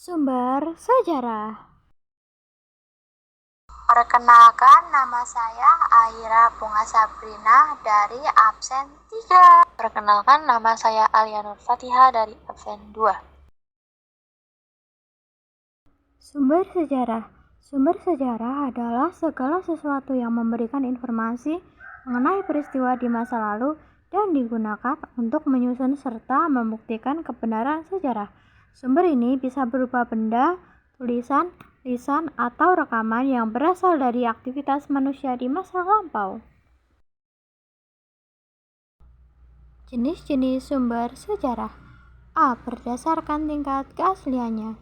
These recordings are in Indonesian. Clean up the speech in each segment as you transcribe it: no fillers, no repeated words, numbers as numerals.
Sumber sejarah. Perkenalkan, nama saya Aira Bunga Sabrina dari absen 3. Perkenalkan, nama saya Alia Nur Fatihah dari absen 2. Sumber sejarah. Sumber sejarah adalah segala sesuatu yang memberikan informasi mengenai peristiwa di masa lalu dan digunakan untuk menyusun serta membuktikan kebenaran sejarah. Sumber ini bisa berupa benda, tulisan, lisan, atau rekaman yang berasal dari aktivitas manusia di masa lampau. Jenis-jenis sumber sejarah. A. Berdasarkan tingkat keasliannya.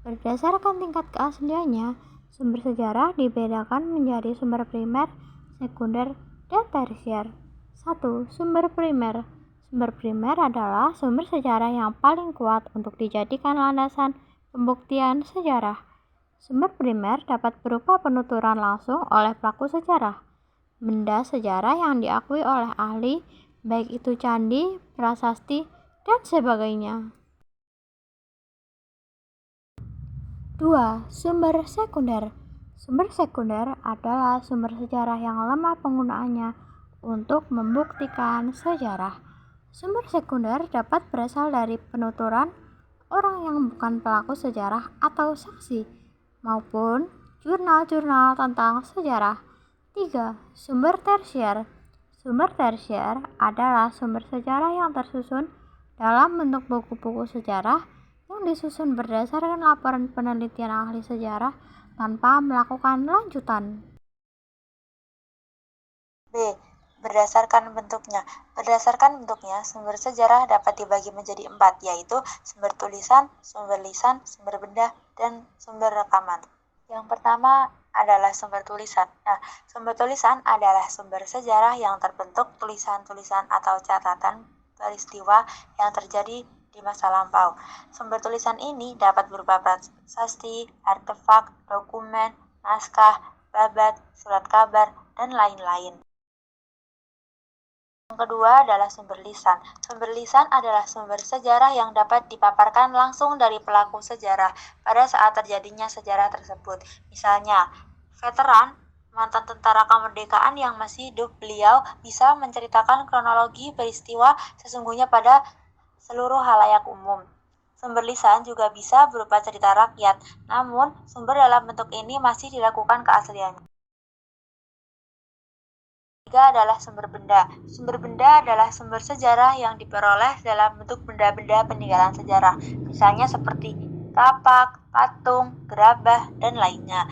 Berdasarkan tingkat keasliannya, sumber sejarah dibedakan menjadi sumber primer, sekunder, dan tersier. 1. Sumber primer. Sumber primer adalah sumber sejarah yang paling kuat untuk dijadikan landasan pembuktian sejarah. Sumber primer dapat berupa penuturan langsung oleh pelaku sejarah, benda sejarah yang diakui oleh ahli, baik itu candi, prasasti, dan sebagainya. 2. Sumber sekunder. Sumber sekunder adalah sumber sejarah yang lemah penggunaannya untuk membuktikan sejarah. Sumber sekunder dapat berasal dari penuturan orang yang bukan pelaku sejarah atau saksi, maupun jurnal-jurnal tentang sejarah. 3. Sumber tersier. Sumber tersier adalah sumber sejarah yang tersusun dalam bentuk buku-buku sejarah yang disusun berdasarkan laporan penelitian ahli sejarah tanpa melakukan lanjutan. B. Berdasarkan bentuknya. Berdasarkan bentuknya, sumber sejarah dapat dibagi menjadi 4, yaitu sumber tulisan, sumber lisan, sumber benda, dan sumber rekaman. Yang pertama adalah sumber tulisan. Sumber tulisan adalah sumber sejarah yang terbentuk tulisan-tulisan atau catatan peristiwa yang terjadi di masa lampau. Sumber tulisan ini dapat berupa prasasti, artefak, dokumen, naskah, babat, surat kabar, dan lain-lain. Yang kedua adalah sumber lisan. Sumber lisan adalah sumber sejarah yang dapat dipaparkan langsung dari pelaku sejarah pada saat terjadinya sejarah tersebut. Misalnya, veteran, mantan tentara kemerdekaan yang masih hidup, beliau bisa menceritakan kronologi peristiwa sesungguhnya pada seluruh halayak umum. Sumber lisan juga bisa berupa cerita rakyat, namun sumber dalam bentuk ini masih dilakukan keasliannya. 3 adalah sumber benda. Sumber benda adalah sumber sejarah yang diperoleh dalam bentuk benda-benda peninggalan sejarah, misalnya seperti kapak, patung, gerabah, dan lainnya.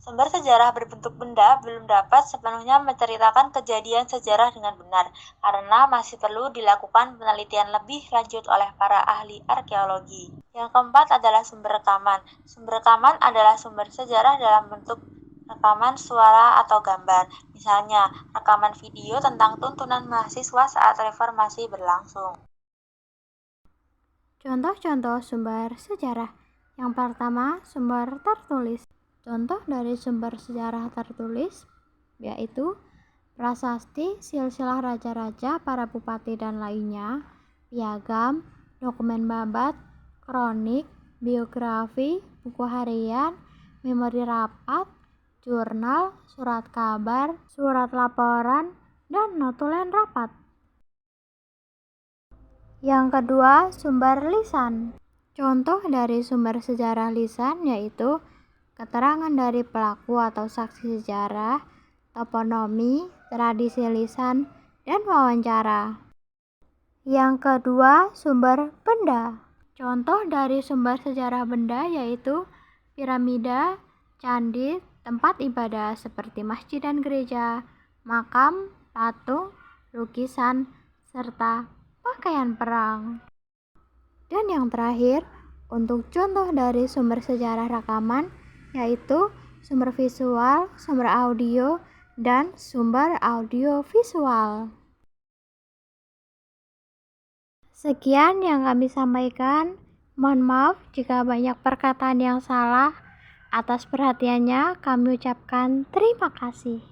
Sumber sejarah berbentuk benda belum dapat sepenuhnya menceritakan kejadian sejarah dengan benar, karena masih perlu dilakukan penelitian lebih lanjut oleh para ahli arkeologi. Yang keempat adalah sumber rekaman. Sumber rekaman adalah sumber sejarah dalam bentuk rekaman suara atau gambar, misalnya rekaman video tentang tuntunan mahasiswa saat reformasi berlangsung. Contoh-contoh sumber sejarah. Yang pertama, sumber tertulis. Contoh dari sumber sejarah tertulis yaitu prasasti, silsilah raja-raja, para bupati dan lainnya, piagam, dokumen babat, kronik, biografi, buku harian, memori rapat, jurnal, surat kabar, surat laporan, dan notulen rapat. Yang kedua, sumber lisan. Contoh dari sumber sejarah lisan yaitu keterangan dari pelaku atau saksi sejarah, toponomi, tradisi lisan, dan wawancara. Yang kedua, sumber benda. Contoh dari sumber sejarah benda yaitu piramida, candi, tempat ibadah seperti masjid dan gereja, makam, patung, lukisan, serta pakaian perang. Dan yang terakhir, untuk contoh dari sumber sejarah rekaman yaitu sumber visual, sumber audio, dan sumber audio visual. Sekian yang kami sampaikan. Mohon maaf jika banyak perkataan yang salah. Atas perhatiannya kami ucapkan terima kasih.